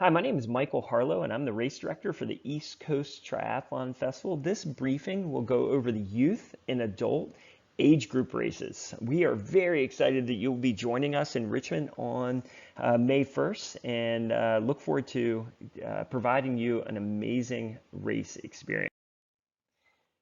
Hi, my name is Michael Harlow, and I'm the race director for the East Coast Triathlon Festival. This briefing will go over the youth and adult age group races. We are very excited that you'll be joining us in Richmond on May 1st and look forward to providing you an amazing race experience.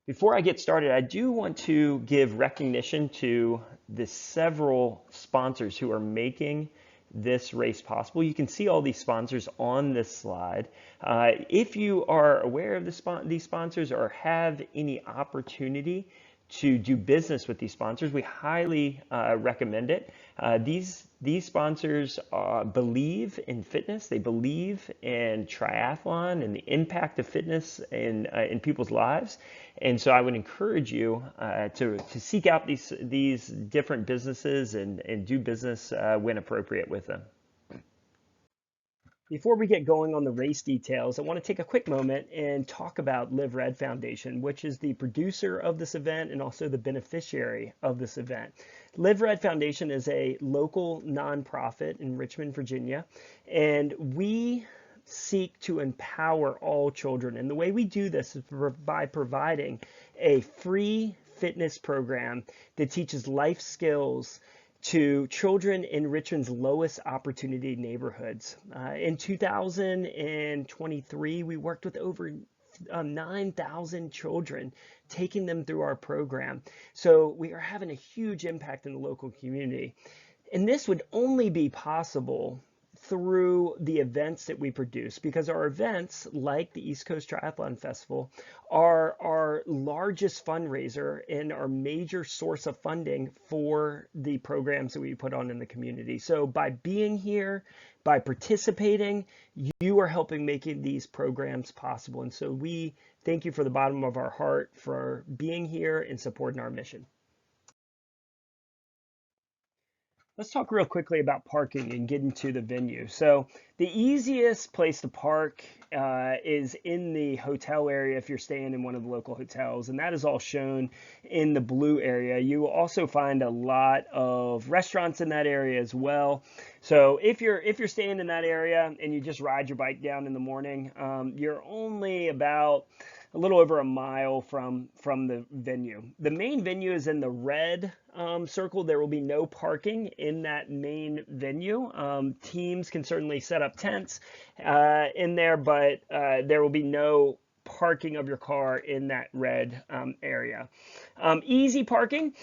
Before I get started, I do want to give recognition to the several sponsors who are making this race possible. You can see all these sponsors on this slide. If you are aware of these sponsors or have any opportunity to do business with these sponsors, we highly recommend it. These sponsors believe in fitness. They believe in triathlon and the impact of fitness in people's lives. And so I would encourage you to seek out these different businesses and do business when appropriate with them. Before we get going on the race details, I want to take a quick moment and talk about Live Red Foundation, which is the producer of this event and also the beneficiary of this event. Live Red Foundation is a local nonprofit in Richmond, Virginia, and we seek to empower all children. And the way we do this is by providing a free fitness program that teaches life skills to children in Richmond's lowest opportunity neighborhoods. In 2023, we worked with over 9,000 children, taking them through our program. So we are having a huge impact in the local community. And this would only be possible through the events that we produce, because our events, like the East Coast Triathlon Festival, are our largest fundraiser and our major source of funding for the programs that we put on in the community. So by being here, by participating, you are helping making these programs possible. And so we thank you from the bottom of our heart for being here and supporting our mission. Let's talk real quickly about parking and get into the venue. So the easiest place to park is in the hotel area if you're staying in one of the local hotels, and that is all shown in the blue area. You will also find a lot of restaurants in that area as well. So if you're staying in that area and you just ride your bike down in the morning, you're only about a little over a mile from the venue. The main venue is in the red circle. There will be no parking in that main venue. Teams can certainly set up tents in there, but there will be no parking of your car in that red area. Easy parking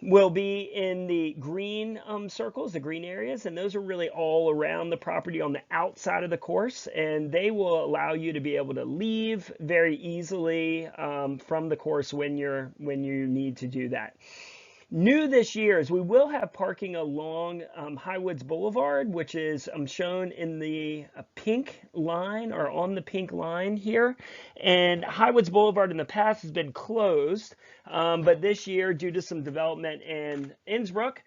will be in the green circles, the green areas, and those are really all around the property on the outside of the course, and they will allow you to be able to leave very easily from the course when you need to do that. New this year is we will have parking along Highwoods Boulevard, which is shown in the pink line or on the pink line here. And Highwoods Boulevard in the past has been closed, but this year, due to some development in Innsbruck,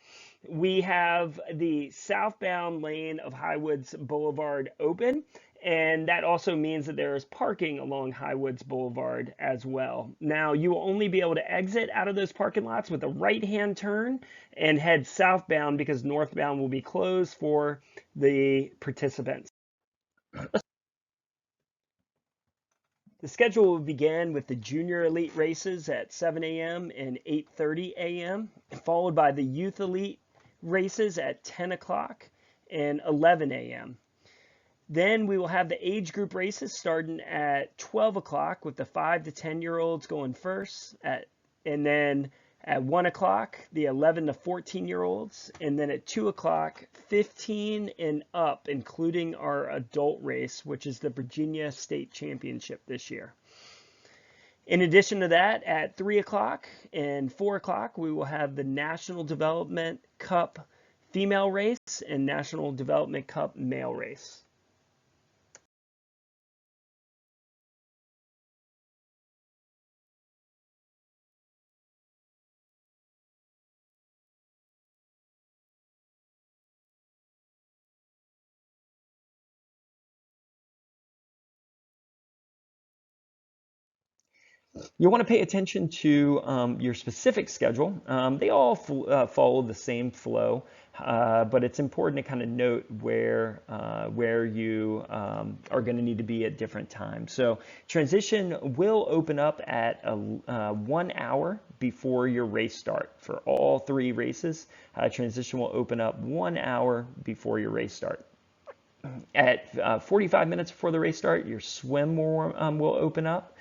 we have the southbound lane of Highwoods Boulevard open. And that also means that there is parking along Highwoods Boulevard as well. Now, you will only be able to exit out of those parking lots with a right-hand turn and head southbound, because northbound will be closed for the participants. The schedule will begin with the Junior Elite races at 7 a.m. and 8:30 a.m., followed by the Youth Elite races at 10 o'clock and 11 a.m. Then we will have the age group races starting at 12 o'clock with the 5 to 10-year-olds going first, and then at 1 o'clock, the 11 to 14-year-olds, and then at 2 o'clock, 15 and up, including our adult race, which is the Virginia State Championship this year. In addition to that, at 3 o'clock and 4 o'clock, we will have the National Development Cup female race and National Development Cup male race. You want to pay attention to your specific schedule. They all follow the same flow, but it's important to kind of note where you are going to need to be at different times. So transition will open up at 1 hour before your race start. For all three races, transition will open up 1 hour before your race start. At 45 minutes before the race start, your swim will open up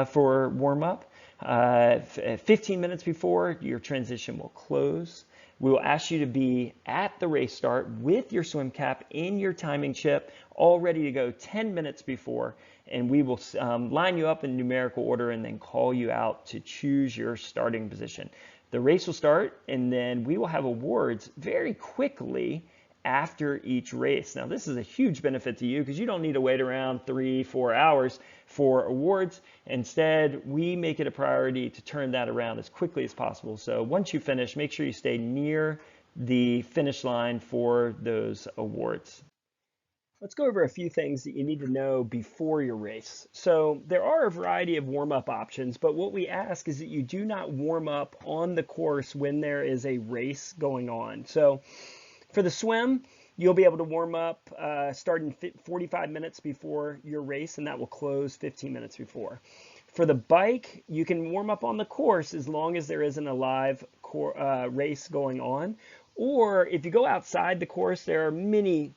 for warm up. 15 minutes before, your transition will close. We will ask you to be at the race start with your swim cap in your timing chip, all ready to go 10 minutes before, and we will line you up in numerical order and then call you out to choose your starting position. The race will start, and then we will have awards very quickly after each race. Now, this is a huge benefit to you because you don't need to wait around 3-4 hours for awards. Instead, we make it a priority to turn that around as quickly as possible. So once you finish, make sure you stay near the finish line for those awards. Let's go over a few things that you need to know before your race. So there are a variety of warm-up options, but what we ask is that you do not warm up on the course when there is a race going on. So for the swim, you'll be able to warm up starting 45 minutes before your race, and that will close 15 minutes before. For the bike, you can warm up on the course as long as there isn't a live race going on. Or if you go outside the course, there are many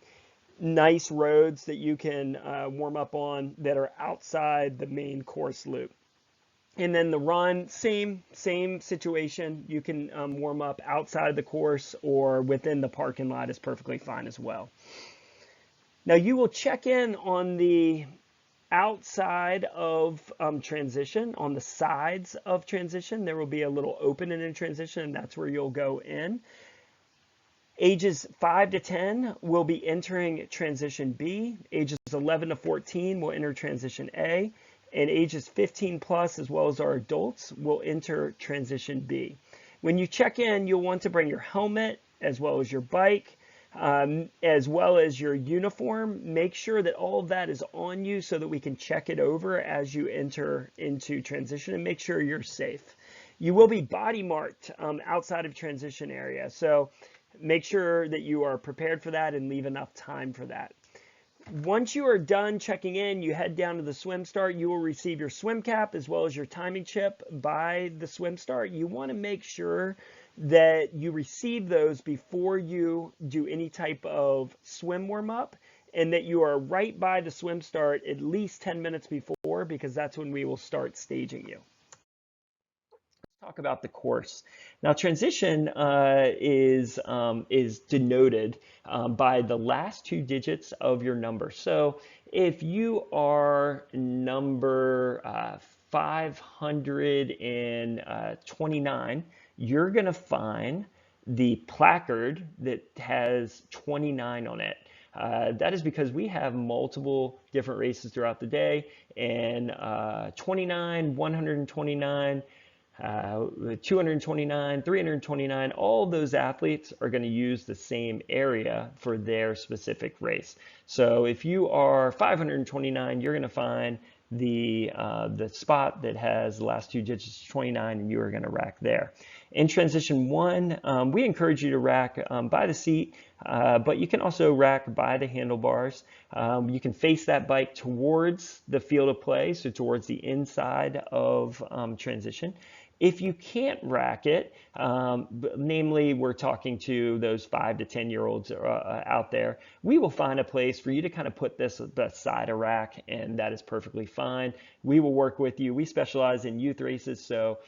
nice roads that you can warm up on that are outside the main course loop. And then the run, same situation. You can warm up outside the course or within the parking lot is perfectly fine as well. Now you will check in on the outside of transition, on the sides of transition. There will be a little opening in transition, and that's where you'll go in. Ages 5 to 10 will be entering transition B. Ages 11 to 14 will enter transition A. And ages 15 plus, as well as our adults, will enter transition B. When you check in, you'll want to bring your helmet, as well as your bike, as well as your uniform. Make sure that all of that is on you so that we can check it over as you enter into transition, and make sure you're safe. You will be body marked outside of transition area, so make sure that you are prepared for that and leave enough time for that. Once you are done checking in, you head down to the swim start. You will receive your swim cap as well as your timing chip by the swim start. You want to make sure that you receive those before you do any type of swim warm up, and that you are right by the swim start at least 10 minutes before, because that's when we will start staging you. Talk about the course. Now, transition is denoted by the last two digits of your number. So if you are number 529, you're going to find the placard that has 29 on it. That is because we have multiple different races throughout the day, and 29, 129, 229, 329, all those athletes are going to use the same area for their specific race. So if you are 529, you're going to find the spot that has the last two digits 29, and you are going to rack there. In transition one, we encourage you to rack by the seat, but you can also rack by the handlebars. You can face that bike towards the field of play, so towards the inside of transition. If you can't rack it, namely we're talking to those 5 to 10-year-olds out there, we will find a place for you to kind of put this beside a rack, and that is perfectly fine. We will work with you. We specialize in youth races, so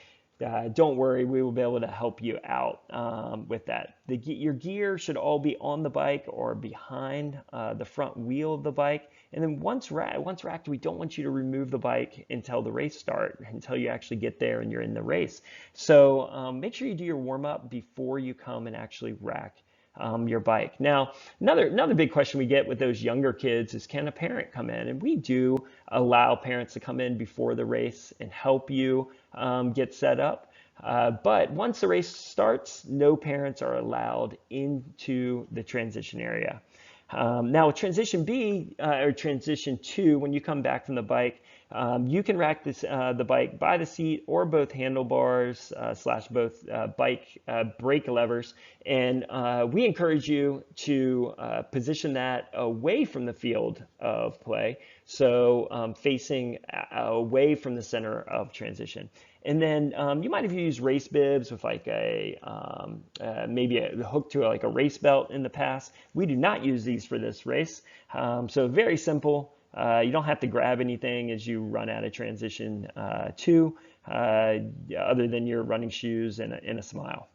don't worry, we will be able to help you out with that. Your gear should all be on the bike or behind the front wheel of the bike. And then once racked, we don't want you to remove the bike until the race start, until you actually get there and you're in the race. So make sure you do your warm up before you come and actually rack your bike. Now, another big question we get with those younger kids is, can a parent come in? And we do allow parents to come in before the race and help you get set up. But once the race starts, no parents are allowed into the transition area. Now, transition B or transition 2, when you come back from the bike, you can rack the bike by the seat or both handlebars slash both bike brake levers. And we encourage you to position that away from the field of play, so facing away from the center of transition. And then you might have used race bibs with like maybe a hook to like a race belt in the past. We do not use these for this race. So very simple. You don't have to grab anything as you run out of transition two, other than your running shoes and a smile.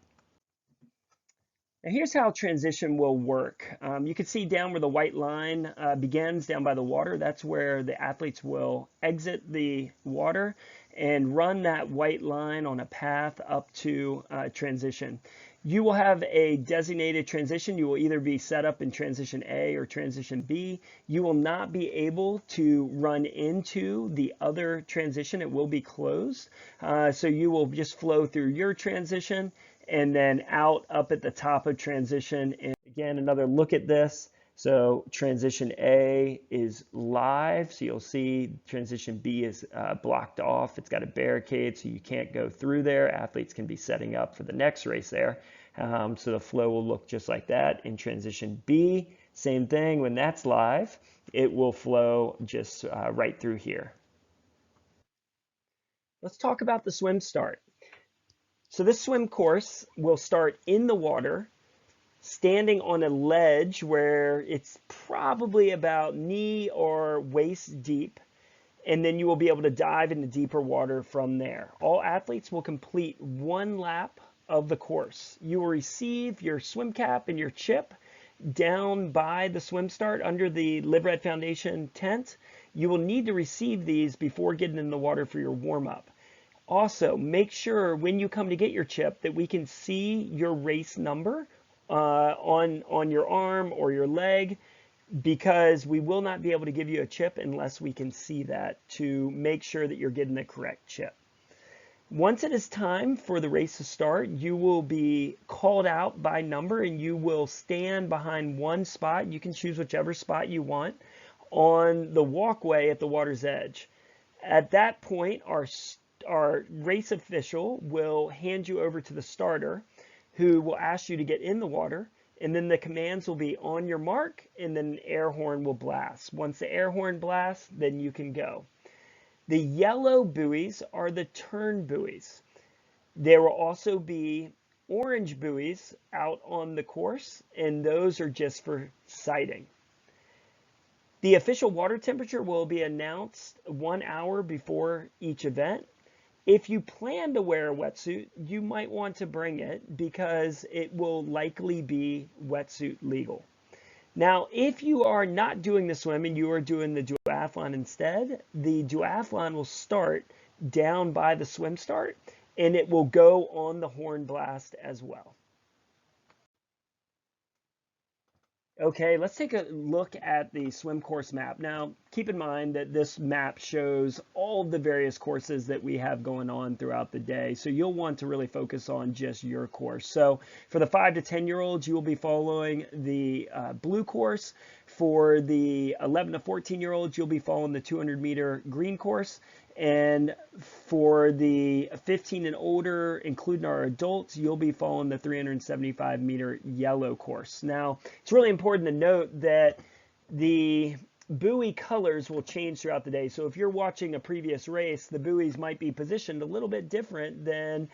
Now here's how transition will work. You can see down where the white line begins down by the water. That's where the athletes will exit the water and run that white line on a path up to transition. You will have a designated transition. You will either be set up in transition A or transition B. You will not be able to run into the other transition. It will be closed. So you will just flow through your transition and then out up at the top of transition. And again, another look at this. So transition A is live. So you'll see transition B is blocked off. It's got a barricade, so you can't go through there. Athletes can be setting up for the next race there. So the flow will look just like that. In transition B, same thing. When that's live, it will flow just right through here. Let's talk about the swim start. So this swim course will start in the water, standing on a ledge where it's probably about knee or waist deep, and then you will be able to dive into deeper water from there. All athletes will complete one lap of the course. You will receive your swim cap and your chip down by the swim start under the Live Red Foundation tent. You will need to receive these before getting in the water for your warm-up. Also, make sure when you come to get your chip that we can see your race number on your arm or your leg, because we will not be able to give you a chip unless we can see that to make sure that you're getting the correct chip. Once it is time for the race to start, you will be called out by number and you will stand behind one spot. You can choose whichever spot you want on the walkway at the water's edge. At that point, our race official will hand you over to the starter, who will ask you to get in the water, and then the commands will be on your mark, and then an air horn will blast. Once the air horn blasts, then you can go. The yellow buoys are the turn buoys. There will also be orange buoys out on the course, and those are just for sighting. The official water temperature will be announced 1 hour before each event. If you plan to wear a wetsuit, you might want to bring it because it will likely be wetsuit legal. Now, if you are not doing the swim and you are doing the duathlon instead, the duathlon will start down by the swim start and it will go on the horn blast as well. Okay, let's take a look at the swim course map. Now, keep in mind that this map shows all of the various courses that we have going on throughout the day. So you'll want to really focus on just your course. So for the 5 to 10-year-olds, you will be following the blue course. For the 11 to 14-year-olds, you'll be following the 200-meter green course. And for the 15 and older, including our adults, you'll be following the 375-meter yellow course. Now, it's really important to note that the buoy colors will change throughout the day. So if you're watching a previous race, the buoys might be positioned a little bit different than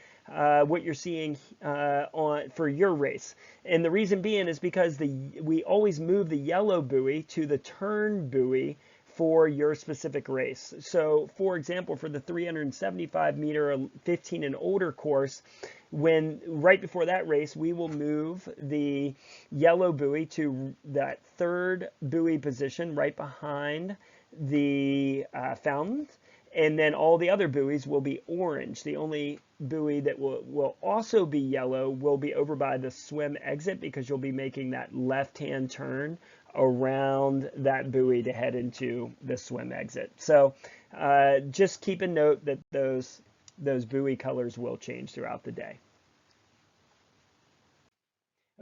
what you're seeing for your race. And the reason being is because we always move the yellow buoy to the turn buoy for your specific race. So for example, for the 375-meter 15 and older course, right before that race, we will move the yellow buoy to that third buoy position right behind the fountain. And then all the other buoys will be orange. The only buoy that will also be yellow will be over by the swim exit, because you'll be making that left-hand turn around that buoy to head into the swim exit. So just keep a note that those buoy colors will change throughout the day.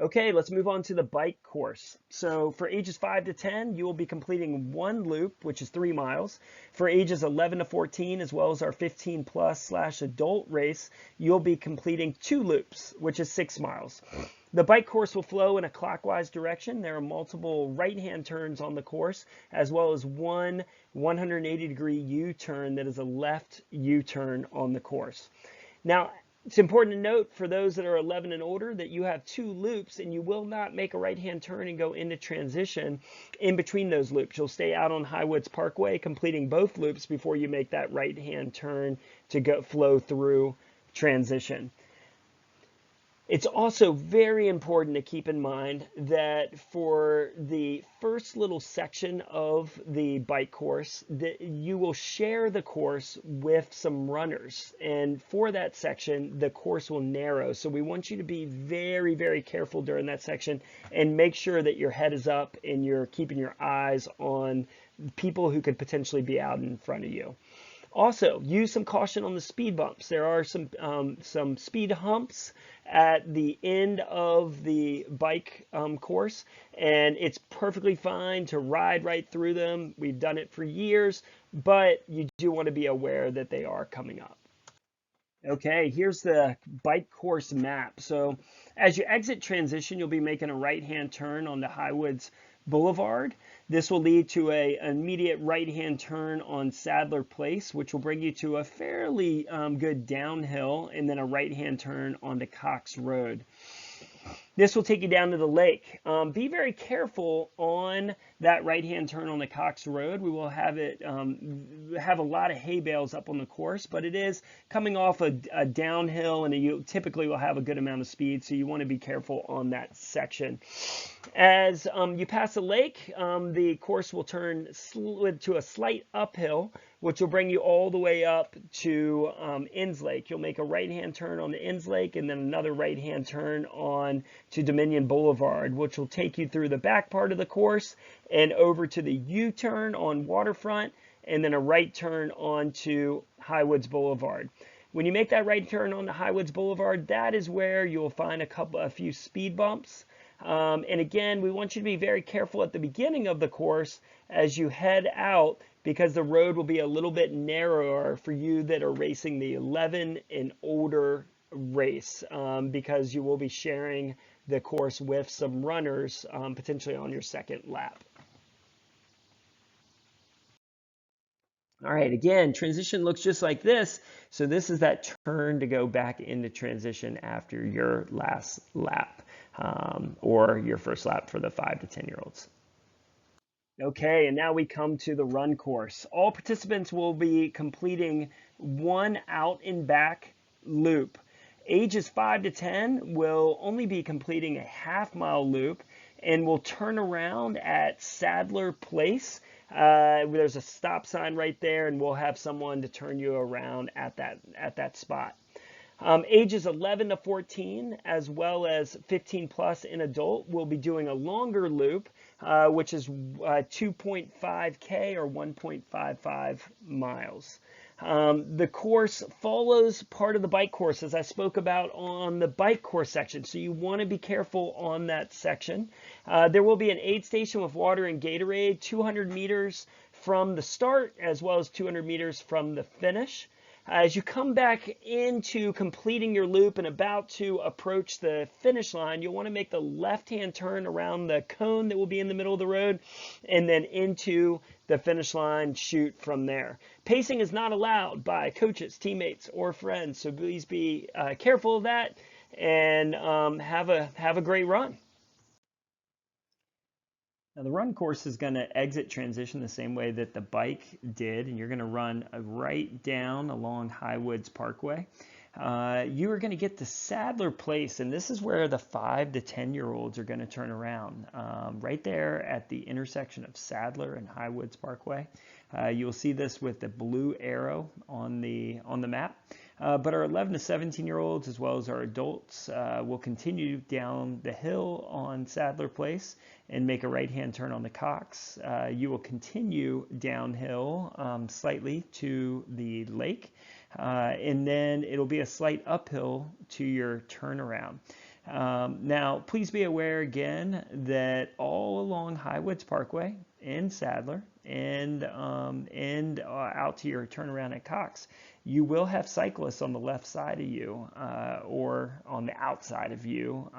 Okay, let's move on to the bike course. So for ages 5 to 10, you will be completing one loop, which is 3 miles. For ages 11 to 14, as well as our 15 plus / adult race, you'll be completing 2 loops, which is 6 miles. The bike course will flow in a clockwise direction. There are multiple right-hand turns on the course, as well as one 180-degree U-turn that is a left U-turn on the course. Now, it's important to note for those that are 11 and older that you have 2 loops and you will not make a right-hand turn and go into transition in between those loops. You'll stay out on Highwoods Parkway completing both loops before you make that right-hand turn to go flow through transition. It's also very important to keep in mind that for the first little section of the bike course, that you will share the course with some runners. And for that section, the course will narrow. So we want you to be very, very careful during that section and make sure that your head is up and you're keeping your eyes on people who could potentially be out in front of you. Also, use some caution on the speed bumps. There are some speed humps at the end of the bike course, and it's perfectly fine to ride right through them. We've done it for years, but you do want to be aware that they are coming up. Okay, here's the bike course map. So as you exit transition, you'll be making a right-hand turn onto Highwoods Boulevard. This will lead to an immediate right-hand turn on Sadler Place, which will bring you to a fairly good downhill, and then a right-hand turn onto Cox Road. This will take you down to the lake. Be very careful on that right-hand turn on the Cox Road. We will have it have a lot of hay bales up on the course, but it is coming off a downhill, and you typically will have a good amount of speed, so you want to be careful on that section. As you pass the lake, the course will turn to a slight uphill, which will bring you all the way up to Inns Lake. You'll make a right-hand turn on the Inns Lake and then another right-hand turn on to Dominion Boulevard, which will take you through the back part of the course and over to the U-turn on Waterfront, and then a right turn onto Highwoods Boulevard. When you make that right turn on the Highwoods Boulevard, that is where you'll find a few speed bumps. And again, we want you to be very careful at the beginning of the course as you head out, because the road will be a little bit narrower for you that are racing the 11 and older race, because you will be sharing the course with some runners, potentially on your second lap. All right, again, transition looks just like this. So this is that turn to go back into transition after your last lap, or your first lap for the 5 to 10-year-olds. Okay, and now we come to the run course. All participants will be completing one out and back loop. Ages 5 to 10 will only be completing a half-mile loop and will turn around at Sadler Place. There's a stop sign right there, and we'll have someone to turn you around at that spot. Ages 11 to 14, as well as 15 plus in adult, will be doing a longer loop, which is 2.5K or 1.55 miles. The course follows part of the bike course, as I spoke about on the bike course section, so you want to be careful on that section. There will be an aid station with water and Gatorade 200 meters from the start, as well as 200 meters from the finish. As you come back into completing your loop and about to approach the finish line, you'll want to make the left-hand turn around the cone that will be in the middle of the road, and then into the finish line, shoot from there. Pacing is not allowed by coaches, teammates, or friends, so please be careful of that, and have a great run. Now the run course is going to exit transition the same way that the bike did, and you're going to run right down along Highwoods Parkway. You are going to get to Sadler Place, and this is where the 5 to 10-year-olds are going to turn around, right there at the intersection of Sadler and Highwoods Parkway. You'll see this with the blue arrow on the map. But our 11 to 17-year-olds, as well as our adults, will continue down the hill on Sadler Place and make a right-hand turn on the Cox. You will continue downhill slightly to the lake, and then it'll be a slight uphill to your turnaround. Now, please be aware again that all along Highwoods Parkway and Sadler and out to your turnaround at Cox, you will have cyclists on the left side of you or on the outside of you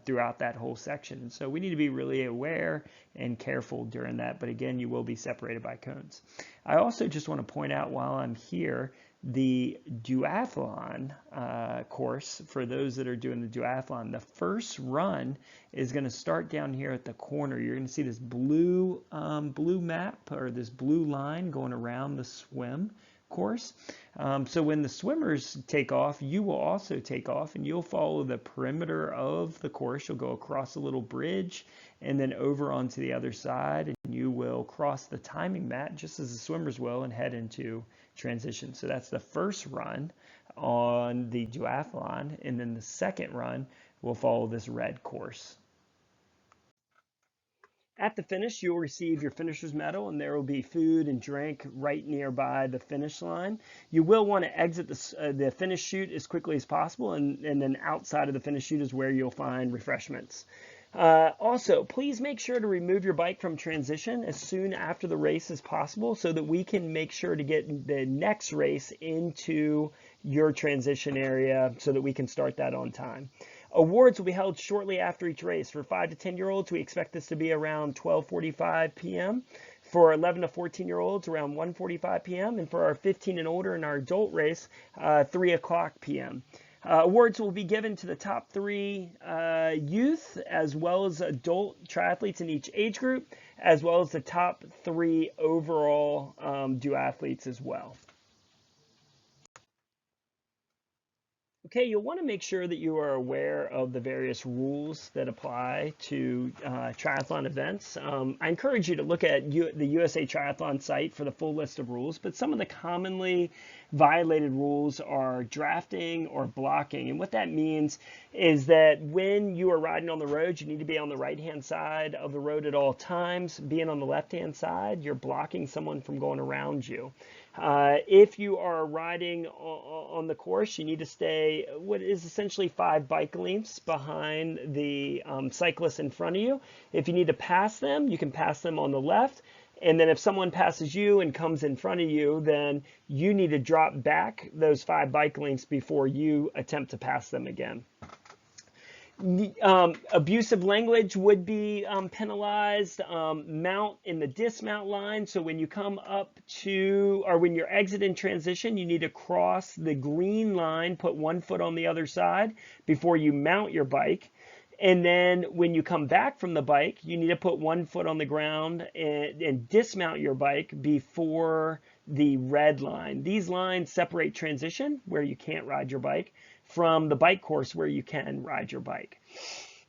throughout that whole section. So we need to be really aware and careful during that. But again, you will be separated by cones. I also just want to point out while I'm here, the duathlon course, for those that are doing the duathlon, the first run is going to start down here at the corner. You're going to see this blue map or this blue line going around the swim course. So when the swimmers take off, you will also take off and you'll follow the perimeter of the course. You'll go across a little bridge and then over onto the other side, and you will cross the timing mat just as the swimmers will and head into transition. So that's the first run on the duathlon, and then the second run will follow this red course. At the finish, you'll receive your finisher's medal, and there will be food and drink right nearby the finish line. You will want to exit the finish chute as quickly as possible, and then outside of the finish chute is where you'll find refreshments. Also, please make sure to remove your bike from transition as soon after the race as possible so that we can make sure to get the next race into your transition area so that we can start that on time. Awards will be held shortly after each race. For 5 to 10-year-olds, we expect this to be around 12:45 p.m. For 11 to 14-year-olds, around 1:45 p.m. And for our 15 and older in our adult race, 3 o'clock p.m. Awards will be given to the top 3 youth as well as adult triathletes in each age group, as well as the top 3 overall duathletes as well. Okay, you'll want to make sure that you are aware of the various rules that apply to triathlon events. I encourage you to look at the USA Triathlon site for the full list of rules, but some of the commonly violated rules are drafting or blocking. And what that means is that when you are riding on the road, you need to be on the right-hand side of the road at all times. Being on the left-hand side, you're blocking someone from going around you. If you are riding on the course, you need to stay what is essentially 5 bike lengths behind the cyclist in front of you. If you need to pass them, you can pass them on the left. And then if someone passes you and comes in front of you, then you need to drop back those 5 bike lengths before you attempt to pass them again. Abusive language would be penalized. Mount in the dismount line. So when you come up to, or when you're exiting transition, you need to cross the green line, put 1 foot on the other side before you mount your bike. And then when you come back from the bike, you need to put 1 foot on the ground and dismount your bike before the red line. These lines separate transition, where you can't ride your bike, from the bike course where you can ride your bike.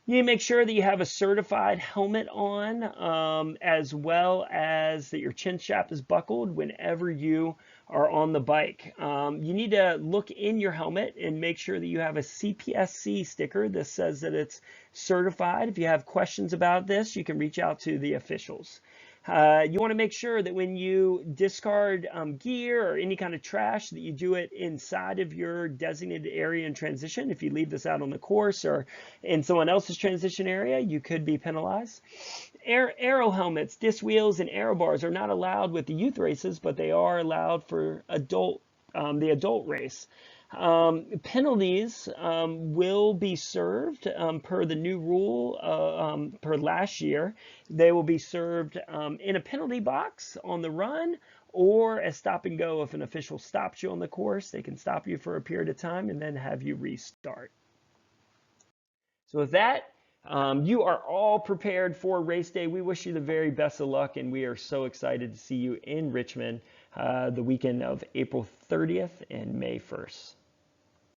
You need to make sure that you have a certified helmet on, as well as that your chin strap is buckled whenever you are on the bike. You need to look in your helmet and make sure that you have a CPSC sticker that says that it's certified. If you have questions about this, you can reach out to the officials. You want to make sure that when you discard gear or any kind of trash, that you do it inside of your designated area in transition. If you leave this out on the course or in someone else's transition area, you could be penalized. Aero helmets, disc wheels, and aero bars are not allowed with the youth races, but they are allowed for the adult race. Penalties will be served per the new rule per last year. They will be served in a penalty box on the run or as stop and go. If an official stops you on the course, they can stop you for a period of time and then have you restart. So with that, you are all prepared for race day. We wish you the very best of luck, and we are so excited to see you in Richmond the weekend of April 30th and May 1st.